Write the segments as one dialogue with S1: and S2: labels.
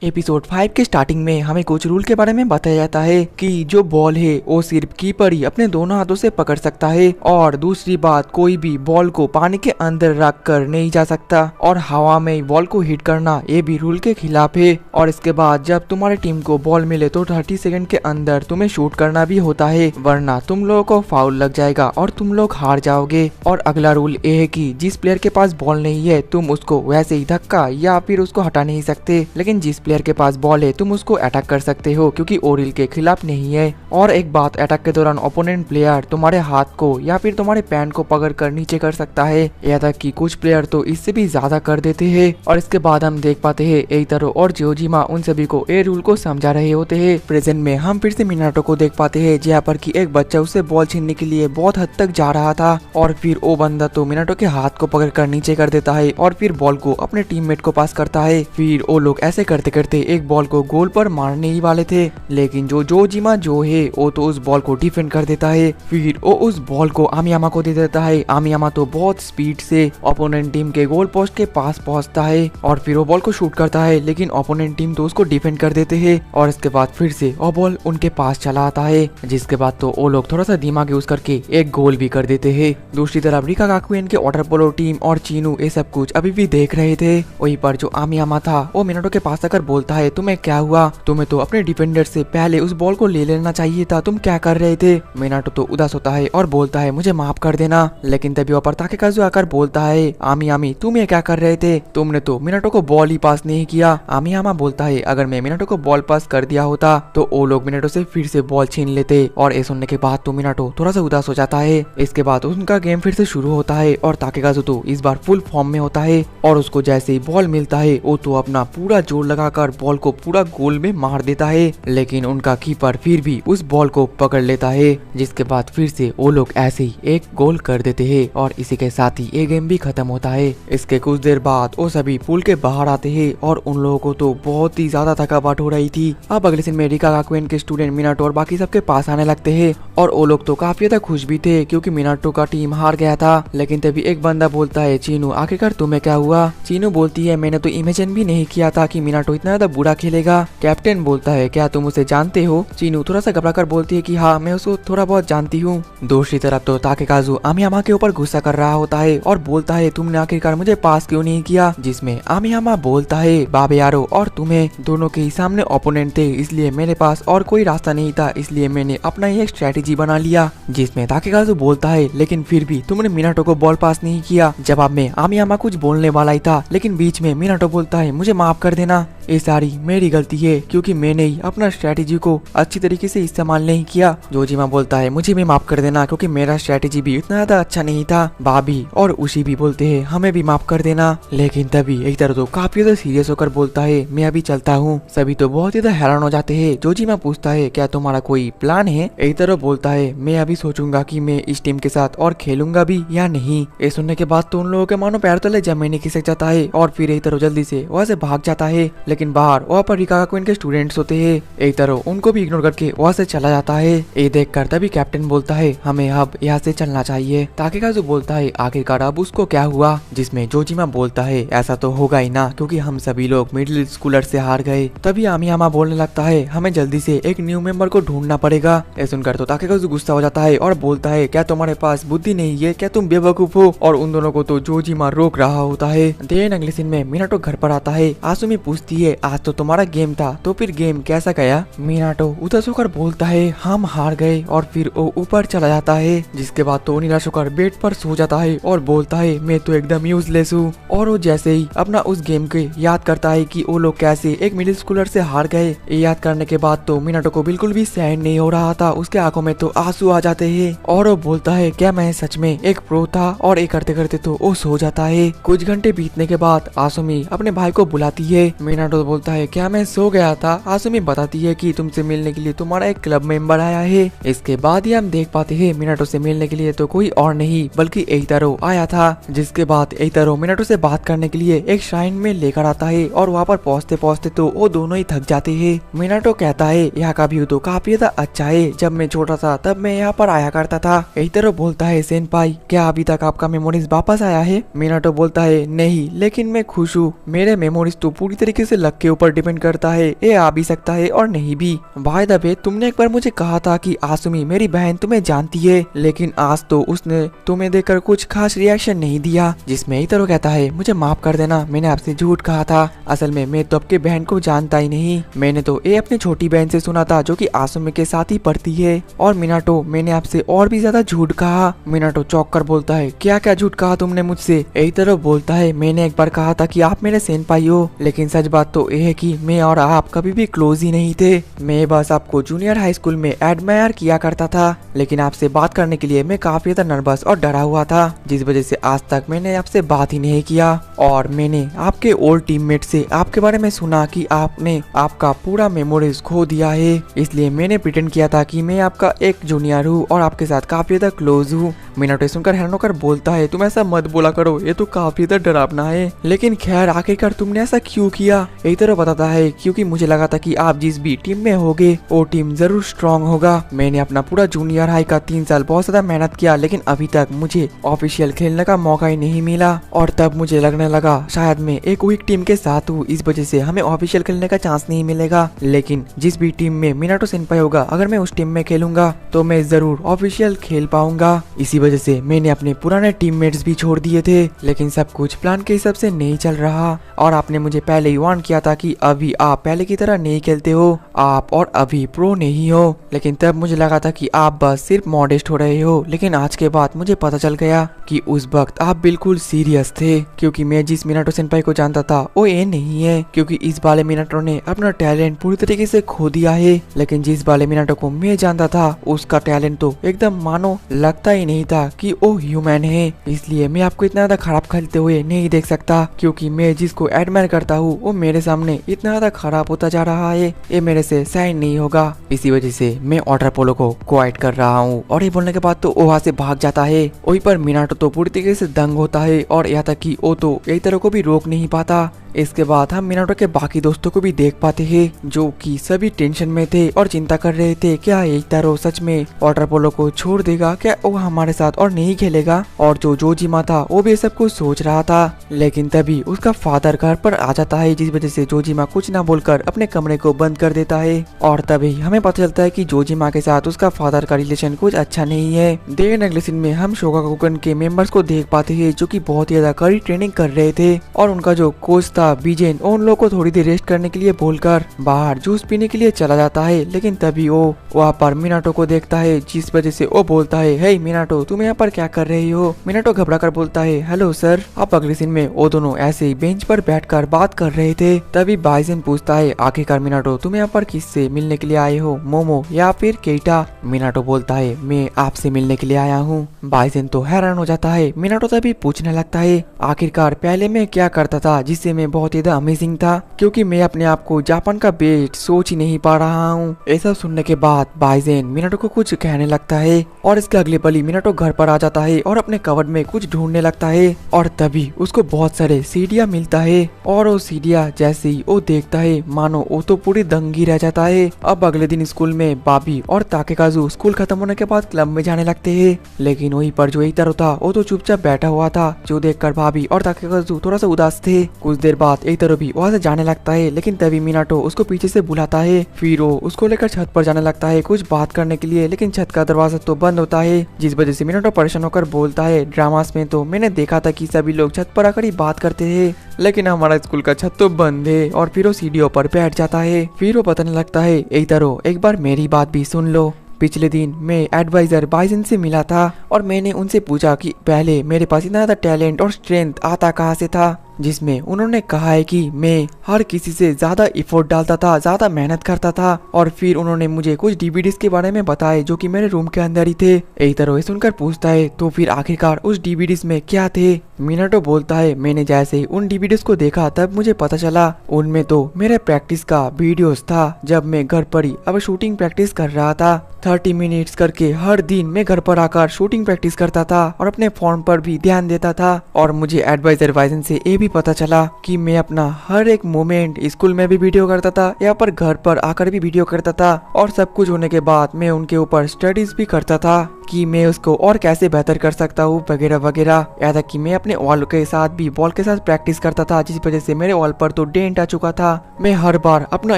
S1: Episode 5 के starting में हमें कुछ रूल के बारे में बताया जाता है कि जो बॉल है वो सिर्फ कीपर ही अपने दोनों हाथों से पकड़ सकता है और दूसरी बात कोई भी बॉल को पानी के अंदर रख कर नहीं जा सकता और हवा में बॉल को हिट करना ये भी रूल के खिलाफ है। और इसके बाद जब तुम्हारी टीम को बॉल मिले तो 30 सेकंड के अंदर तुम्हें शूट करना भी होता है, वरना तुम लोगों को फाउल लग जाएगा और तुम लोग हार जाओगे। और अगला रूल ये है कि जिस प्लेयर के पास बॉल नहीं है तुम उसको वैसे ही धक्का या फिर उसको हटा नहीं सकते, लेकिन जिस प्लेयर के पास बॉल है तुम उसको अटैक कर सकते हो क्योंकि वो रूल के खिलाफ नहीं है। और एक बात, अटैक के दौरान ओपोनेंट प्लेयर तुम्हारे हाथ को या फिर तुम्हारे पैंट को पकड़ कर नीचे कर सकता है, यहाँ तक कि कुछ प्लेयर तो इससे भी ज्यादा कर देते हैं। और इसके बाद हम देख पाते हैं एइतारो और जोजिमा उन सभी को ये रूल को समझा रहे होते हैं। प्रेजेंट में हम फिर से मिनाटो को देख पाते हैं जहाँ पर कि एक बच्चा उससे बॉल छीनने के लिए बहुत हद तक जा रहा था और फिर वो बंदा तो मिनाटो के हाथ को पकड़ कर नीचे कर देता है और फिर बॉल को अपने टीममेट को पास करता है। फिर वो लोग ऐसे करते करते एक बॉल को गोल पर मारने ही वाले थे, लेकिन जो जोजिमा जो है वो तो उस बॉल को डिफेंड कर देता है। फिर वो उस बॉल को आमियामा को दे देता है। आमियामा तो बहुत स्पीड से ओपोनेंट टीम के गोल पोस्ट के पास पहुंचता है और फिर वो बॉल को शूट करता है, लेकिन ओपोनेंट टीम तो उसको डिफेंड कर देते हैं। और इसके बाद फिर से वो बॉल उनके पास चला आता है, जिसके बाद तो वो लोग थोड़ा सा दिमाग यूज करके एक गोल भी कर देते हैं। दूसरी तरफ रिका गाकुएन के वाटर पोलो टीम और चीनू ये सब कुछ अभी भी देख रहे थे। वहीं पर जो आमियामा था वो मिनाटो के पास आकर बोलता है, तुम्हें क्या हुआ? तुम्हें तो अपने डिफेंडर से पहले उस बॉल को ले लेना चाहिए था, तुम क्या कर रहे थे? मिनाटो तो उदास होता है और बोलता है मुझे माफ कर देना, लेकिन तभी ऊपर ताकेकाजु आकर बोलता है, आमी आमी तुम ये क्या कर रहे थे? तुमने तो मिनाटो को बॉल ही पास नहीं किया। आमियामा बोलता है अगर मैं मिनाटो को बॉल पास कर दिया होता तो वो लोग मिनाटो से फिर से बॉल छीन लेते। और ये सुनने के बाद तो मिनाटो थोड़ा सा उदास हो जाता है। इसके बाद उनका गेम फिर से शुरू होता है और ताकेकाजु तो इस बार फुल फॉर्म में होता है और उसको जैसे ही बॉल मिलता है वो तो अपना पूरा जोर लगाकर बॉल को पूरा गोल में मार देता है, लेकिन उनका कीपर फिर भी उस बॉल को पकड़ लेता है, जिसके बाद फिर से वो लोग ऐसे ही एक गोल कर देते हैं और इसी के साथ ही ये गेम भी खत्म होता है। इसके कुछ देर बाद वो सभी पूल के बाहर आते हैं और उन लोगों को तो बहुत ही ज्यादा थकावट हो रही थी। अब अगले दिन में रिका गाकुएन के स्टूडेंट मिनाटो और बाकी सबके पास आने लगते हैं और वो लोग तो काफी ज्यादा खुश भी थे क्योंकि मिनाटो का टीम हार गया था। लेकिन तभी एक बंदा बोलता है, चीनू आखिरकार तुम्हें क्या हुआ? चीनू बोलती है, मैंने तो इमेजिन भी नहीं किया था कि मिनाटो इतना ज्यादा बुरा खेलेगा। कैप्टन बोलता है, क्या तुम उसे जानते हो? चीनू थोड़ा सा घबराकर बोलती है कि हाँ मैं उसको थोड़ा बहुत जानती हूँ। दूसरी तरफ तो ताकेकाजु आमियामा के ऊपर गुस्सा कर रहा होता है और बोलता है, तुमने आखिरकार मुझे पास क्यों नहीं किया? जिसमें आमियामा बोलता है, बाबे यारो और तुम्हें दोनों के ही सामने ओपोनेंट थे, इसलिए मेरे पास और कोई रास्ता नहीं था, इसलिए मैंने अपना ही एक स्ट्रेटेजी बना लिया। जिसमें ताकेकाजु बोलता है, लेकिन फिर भी तुमने मिनाटो को बॉल पास नहीं किया। जवाब में आमियामा कुछ बोलने वाला ही था, लेकिन बीच में मिनाटो बोलता है, मुझे माफ कर देना, ये सारी मेरी गलती है क्योंकि मैंने ही अपना स्ट्रेटेजी को अच्छी तरीके से इस्तेमाल नहीं किया। जोजिमा बोलता है, मुझे भी माफ कर देना क्योंकि मेरा स्ट्रेटेजी भी उतना ज्यादा अच्छा नहीं था। बाबी और उशी भी बोलते हैं, हमें भी माफ कर देना। लेकिन तभी एक तरह तो काफी ज्यादा सीरियस होकर बोलता है, मैं अभी चलता हूँ। सभी तो बहुत ज्यादा हैरान हो जाते हैं। जोजिमा पूछता है, क्या तुम्हारा कोई प्लान है? एक तरह बोलता है, मैं अभी सोचूंगा कि मैं इस टीम के साथ और खेलूंगा भी या नहीं। ये सुनने के बाद तो उन लोगों के मानो पैर तले जमीन खिसक जाता है और फिर एक तरह जल्दी से वहाँ से भाग जाता है। लेकिन बाहर वहाँ पर रिका गाकुएन के स्टूडेंट्स होते हैं, एक तरह उनको भी इग्नोर करके वहाँ से चला जाता है। ये देखकर तभी कैप्टन बोलता है, हमें अब यहाँ से चलना चाहिए। ताकेकाजु बोलता है, आखिरकार अब उसको क्या हुआ? जिसमें जोजिमा बोलता है, ऐसा तो होगा ही ना क्योंकि हम सभी लोग मिडिल स्कूलर से हार गए। तभी आमियामा बोलने लगता है, हमें जल्दी से एक न्यू मेंबर को ढूंढना पड़ेगा। ये सुनकर तो ताकेकाजु गुस्सा हो जाता है और बोलता है, क्या तुम्हारे पास बुद्धि नहीं है? क्या तुम बेवकूफ हो? और उन दोनों को तो जोजिमा रोक रहा होता है। देन अगले दिन में मिनाटो घर पर आता है। आसुमी पूछती है, आज तो तुम्हारा गेम था, तो फिर गेम कैसा गया? मिनाटो उदास होकर बोलता है, हम हार गए, और फिर वो ऊपर चला जाता है। जिसके बाद तो निराश होकर बेड पर सो जाता है और बोलता है, मैं तो एकदम यूजलेस हूँ। और वो जैसे ही अपना उस गेम के याद करता है कि वो लोग कैसे एक मिडिल स्कूलर से हार गए, ये याद करने के बाद तो मिनाटो को बिल्कुल भी सहन नहीं हो रहा था। उसके आंखों में तो आंसू आ जाते हैं और वो बोलता है, क्या मैं सच में एक प्रो था? और ये करते करते तो वो सो जाता है। कुछ घंटे बीतने के बाद आसुमी अपने भाई को बुलाती है। मिनाटो बोलता है, क्या मैं सो गया था? आसुमी बताती है कि तुमसे मिलने के लिए तुम्हारा एक क्लब मेंबर आया है। इसके बाद ही हम देख पाते हैं मिनाटो से मिलने के लिए तो कोई और नहीं बल्कि एइतारो आया था। जिसके बाद एइतारो मिनाटो से बात करने के लिए एक श्राइन में लेकर आता है और वहाँ पर पहुँचते पहुँचते तो वो दोनों ही थक जाते हैं। मिनाटो कहता है, यहाँ का व्यू तो काफी ज्यादा अच्छा है, जब मैं छोटा था तब मैं यहाँ पर आया करता था। एइतारो बोलता है, सेनपाई क्या अभी तक आपका मेमोरीज वापस आया है? मिनाटो बोलता है, नहीं, लेकिन मैं खुश हूँ, मेरे मेमोरीज तो पूरी तरीके से लक के ऊपर डिपेंड करता है, ये आ भी सकता है और नहीं भी। बाय द वे, तुमने एक बार मुझे कहा था कि आसुमी मेरी बहन तुम्हें जानती है, लेकिन आज तो उसने तुम्हें देखकर कुछ खास रिएक्शन नहीं दिया, जिसमें इतरो कहता है मुझे माफ कर देना, मैंने आपसे झूठ कहा था। असल में मैं तो आपके बहन को जानता ही नहीं, मैंने तो ये अपनी छोटी बहन से सुना था जो कि आसुमी के साथ ही पढ़ती है। और मिनाटो, मैंने आपसे और भी ज्यादा झूठ कहा। मिनाटो चौंक कर बोलता है क्या क्या झूठ कहा तुमने मुझसे? इतरो बोलता है मैंने एक बार कहा था कि आप मेरे सेनपाई हो, लेकिन सच बात तो ये है कि मैं और आप कभी भी क्लोज ही नहीं थे। मैं बस आपको जूनियर हाई स्कूल में एडमायर किया करता था, लेकिन आपसे बात करने के लिए मैं काफी ज्यादा नर्वस और डरा हुआ था, जिस वजह से आज तक मैंने आपसे बात ही नहीं किया। और मैंने आपके ओल्ड टीममेट से आपके बारे में सुना कि आपने आपका पूरा मेमोरीज खो दिया है, इसलिए मैंने प्रिटेंड किया था कि मैं आपका एक जूनियर हूँ और आपके साथ काफी ज्यादा क्लोज हूँ। मिनाटो सुनकर हैरान होकर बोलता है तुम ऐसा मत बोला करो, ये तो काफी ज्यादा डरावना है, लेकिन खैर आखिरकार तुमने ऐसा क्यों किया? यही तरह बताता है क्योंकि मुझे लगा था कि आप जिस भी टीम में होगे वो टीम जरूर स्ट्रांग होगा। मैंने अपना पूरा जूनियर हाई का 3 साल बहुत ज्यादा मेहनत किया, लेकिन अभी तक मुझे ऑफिशियल खेलने का मौका ही नहीं मिला, और तब मुझे लगने लगा शायद मैं एक वीक टीम के साथ हूँ, इस वजह से हमें ऑफिशियल खेलने का चांस नहीं मिलेगा। लेकिन जिस भी टीम में मिनाटो सेनपाई होगा, अगर मैं उस टीम में खेलूंगा तो मैं जरूर ऑफिशियल खेल पाऊंगा। इसी वजह से मैंने अपने पुराने टीममेट्स भी छोड़ दिए थे, लेकिन सब कुछ प्लान के हिसाब से नहीं चल रहा। और आपने मुझे पहले ही वार्न किया था कि अभी आप पहले की तरह नहीं खेलते हो, आप और अभी प्रो नहीं हो, लेकिन तब मुझे लगा था कि आप बस सिर्फ मॉडेस्ट हो रहे हो। लेकिन आज के बाद मुझे पता चल गया कि उस वक्त आप बिल्कुल सीरियस थे, क्योंकि मैं जिस मिनाटो सेनपाई को जानता था वो ये नहीं है, क्योंकि इस वाले मिनाटो ने अपना टैलेंट पूरी तरीके से खो दिया है। लेकिन जिस वाले मिनाटो को मैं जानता था उसका टैलेंट तो एकदम मानो लगता ही नहीं था कि वो ह्यूमन है, इसलिए मैं आपको इतना ज्यादा खराब खेलते हुए नहीं देख सकता, क्योंकि मैं जिसको एडमायर करता हूँ वो मेरे सामने इतना ज्यादा खराब होता जा रहा है, ये मेरे से सहन नहीं होगा। इसी वजह से मैं वाटर पोलो को क्वाइट कर रहा हूँ। और ये बोलने के बाद तो वो वहाँ से भाग जाता है। वहीं पर मिनाटो तो पूरी तरीके से दंग होता है, और यहाँ तक कि वो तो यही तरह को भी रोक नहीं पाता। इसके बाद हम मिनाटो के बाकी दोस्तों को भी देख पाते हैं, जो कि सभी टेंशन में थे और चिंता कर रहे थे क्या एइतारो सच में वाटर पोलो को छोड़ देगा, क्या वो हमारे साथ और नहीं खेलेगा। और जो जोजिमा था वो भी सब कुछ सोच रहा था, लेकिन तभी उसका फादर घर पर आ जाता है, जिस वजह से जोजिमा कुछ ना बोलकर अपने कमरे को बंद कर देता है। और तभी हमें पता चलता है कि जोजिमा के साथ उसका फादर का रिलेशन कुछ अच्छा नहीं है। देन अगले सीन में हम शोगाकुकन के मेंबर्स को देख पाते हैं, जो कि बहुत ज्यादा कड़ी ट्रेनिंग कर रहे थे, और उनका जो कोच था बीजेन उन लोगों को थोड़ी देर रेस्ट करने के लिए बोलकर बाहर जूस पीने के लिए चला जाता है। लेकिन तभी वो वहाँ पर मिनाटो को देखता है, जिस वजह से वो बोलता है हे मिनाटो, तुम यहाँ पर क्या कर रही हो? मिनाटो घबरा कर बोलता है हेलो सर। अब अगले सीन में वो दोनों ऐसे ही बेंच पर बैठकर बात कर रहे थे। तभी बाइजेन पूछता है आखिरकार मिनाटो तुम यहाँ पर किससे मिलने के लिए आए हो, मोमो या फिर केइटा? मिनाटो बोलता है मैं आपसे मिलने के लिए आया हूँ। बाइजेन तो हैरान हो जाता है। मिनाटो तभी पूछने लगता है आखिरकार पहले मैं क्या करता था जिससे मैं बहुत ज्यादा अमेजिंग था, क्योंकि मैं अपने आप को जापान का बेस्ट सोच ही नहीं पा रहा हूँ। ऐसा सुनने के बाद बाइजेन मिनाटो को कुछ कहने लगता है, और इसके अगले पल ही मिनाटो घर पर आ जाता है और अपने कवर्ड में कुछ ढूंढने लगता है। और तभी उसको बहुत सारे सीढ़ियाँ मिलता है, और वो सीढ़ियाँ जैसे ही वो देखता है मानो वो तो पूरी दंगी रह जाता है। अब अगले दिन स्कूल में बाबी और ताकेकाजू स्कूल खत्म होने के बाद क्लब में जाने लगते हैं, लेकिन वहीं पर जो एइतारो था वो तो चुपचाप बैठा हुआ था, जो देखकर भाभी और ताकेकाजू थोड़ा सा उदास थे। कुछ देर बाद एइतारो भी वहाँ से जाने लगता है, लेकिन तभी मिनाटो उसको पीछे से बुलाता है। फिर वो उसको लेकर छत पर जाने लगता है कुछ बात करने के लिए, लेकिन छत का दरवाजा तो बंद होता है, जिस वजह से मिनाटो परेशान होकर बोलता है ड्रामास में तो मैंने देखा था कि सभी लोग छत पर आकर ही बात करते हैं, लेकिन हमारा स्कूल का छत तो बंद है। और फिर वो सीढ़ियों पर बैठ जाता है। फिर वो बताने लगता है एइतारो एक बार मेरी बात भी सुन लो। पिछले दिन मैं एडवाइजर बाइजन से मिला था, और मैंने उनसे पूछा कि पहले मेरे पास इतना ज्यादा टैलेंट और स्ट्रेंथ आता कहाँ से था, जिसमें उन्होंने कहा है कि मैं हर किसी से ज्यादा एफर्ट डालता था, ज्यादा मेहनत करता था। और फिर उन्होंने मुझे कुछ डीवीडीज के बारे में बताए जो कि मेरे रूम के अंदर ही थे। एइतारो सुनकर पूछता है तो फिर आखिरकार उस डीवीडीज में क्या थे? मिनाटो बोलता है मैंने जैसे ही उन डीवीडीज को देखा तब मुझे पता चला उनमें तो मेरे प्रैक्टिस का वीडियोस था, जब मैं घर पर ही अब शूटिंग प्रैक्टिस कर रहा था। 30 मिनट्स करके हर दिन मैं घर पर आकर शूटिंग प्रैक्टिस करता था और अपने फोन पर भी ध्यान देता था। और मुझे एडवाइजर बाइजन से ये भी पता चला कि मैं अपना हर एक मोमेंट स्कूल में भी वीडियो करता था, यहाँ पर घर पर आकर भी वीडियो करता था, और सब कुछ होने के बाद मैं उनके ऊपर स्टडीज भी करता था। कि मैं उसको और कैसे बेहतर कर सकता हूँ वगैरह वगैरह। यहाँ तक कि मैं अपने वॉल के साथ भी बॉल के साथ प्रैक्टिस करता था, जिस वजह से मेरे वॉल पर तो डेंट आ चुका था। मैं हर बार अपना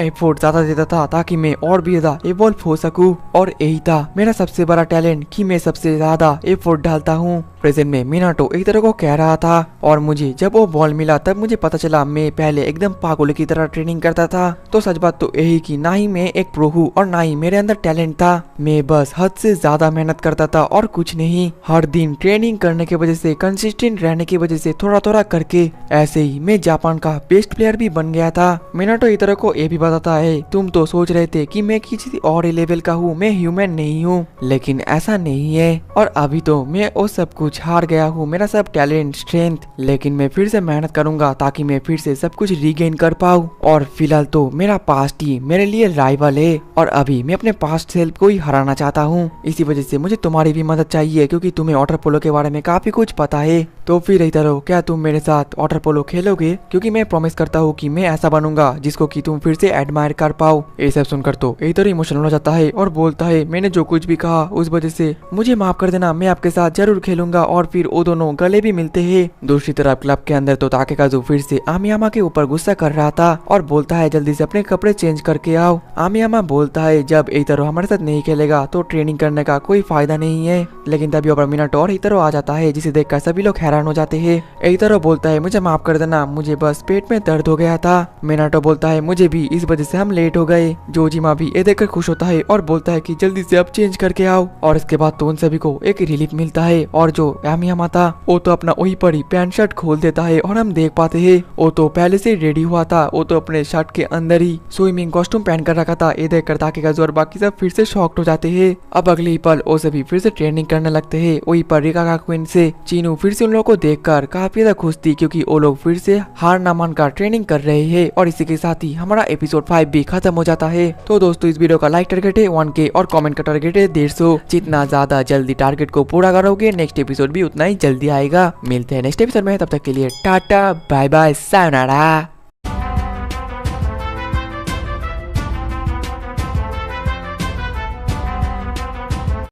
S1: एफर्ट ज्यादा देता था ताकि मैं और भी ज्यादा इवॉल्व हो सकूं, और यही था मेरा सबसे बड़ा टैलेंट कि मैं सबसे ज्यादा एफर्ट डालता हूँ। प्रेजेंट में मिनाटो एक तरह को कह रहा था, और मुझे जब वो बॉल मिला तब मुझे पता चला मैं पहले एकदम पागल की तरह ट्रेनिंग करता था। तो सच बात तो यही कि ना ही मैं एक प्रो हूँ और ना ही मेरे अंदर टैलेंट था। मैं बस हद से ज्यादा मेहनत करता था और कुछ नहीं। हर दिन ट्रेनिंग करने की वजह से, कंसिस्टेंट रहने की वजह से थोड़ा थोड़ा करके ऐसे ही मैं जापान का बेस्ट प्लेयर भी बन गया था। मिनाटो एक तरह को ये भी बताता है, तुम तो सोच रहे थे कि मैं किसी और लेवल का हूँ, मैं ह्यूमन नहीं हूँ, लेकिन ऐसा नहीं है। और अभी तो मैं वो सब कुछ हार गया हूँ, मेरा सब टैलेंट, स्ट्रेंथ, लेकिन मैं फिर से मेहनत करूंगा ताकि मैं फिर से सब कुछ रीगेन कर पाऊँ। और फिलहाल तो मेरा पास्ट ही मेरे लिए राइवल है, और अभी मैं अपने पास्ट सेल्फ को ही हराना चाहता हूँ। इसी वजह से मुझे तुम्हारी भी मदद चाहिए, क्योंकि तुम्हें वाटर पोलो के बारे में काफी कुछ पता है। तो फिर इधर रहो, क्या तुम मेरे साथ वाटर पोलो खेलोगे? क्योंकि मैं प्रॉमिस करता हूँ कि मैं ऐसा बनूंगा जिसको कि तुम फिर से एडमायर कर पाओ। ये सब सुनकर तो इधर इमोशनल हो जाता है और बोलता है, मैंने जो कुछ भी कहा उस वजह से मुझे माफ कर देना, मैं आपके साथ जरूर खेलूंगा। और फिर वो दोनों गले भी मिलते हैं। दूसरी तरफ क्लब के अंदर तो ताकेकाजु फिर से आमियामा के ऊपर गुस्सा कर रहा था और बोलता है, जल्दी से अपने कपड़े चेंज करके आओ। आमियामा बोलता है, जब इतरो हमारे साथ नहीं खेलेगा तो ट्रेनिंग करने का कोई फायदा नहीं है। लेकिन तभी ऊपर मिनाटो और इतरो आ जाता है, जिसे देखकर सभी लोग हैरान हो जाते हैं। इतरो बोलता है, मुझे माफ कर देना, मुझे बस पेट में दर्द हो गया था। मिनाटो बोलता है, मुझे भी, इस वजह से हम लेट हो गए। जोजिमा भी ये देखकर खुश होता है और बोलता है कि जल्दी से अब चेंज करके आओ। और इसके बाद तो उन सभी को एक रिलीफ मिलता है, और जो आमियामा था वो तो अपना वही पर ही पैंट शर्ट खोल देता है, और हम देख पाते हैं वो तो पहले से रेडी हुआ था। वो तो अपने शर्ट के अंदर ही स्विमिंग कॉस्ट्यूम पहन कर रखा था। ये देखकर ताकेकाजु और बाकी सब फिर से शॉक्ड हो जाते हैं। अब अगले ही पल वो सभी फिर से ट्रेनिंग करने लगते हैं। वही पर रिकागा क्वीन से चीनू फिर से उन लोगों को देखकर काफी ज्यादा खुश थी, क्योंकि वो लोग फिर से हार ना मानकर ट्रेनिंग कर रहे हैं। और इसी के साथ ही हमारा एपिसोड 5 भी खत्म हो जाता है। तो दोस्तों, इस वीडियो का लाइक टारगेट है 1K और कमेंट का टारगेट है 150। जितना ज्यादा जल्दी टारगेट को पूरा करोगे, नेक्स्ट एपिसोड भी उतना ही जल्दी आएगा। मिलते हैं नेक्स्ट एपिसोड में, तब तक के लिए टाटा बाय बाय सायोनारा।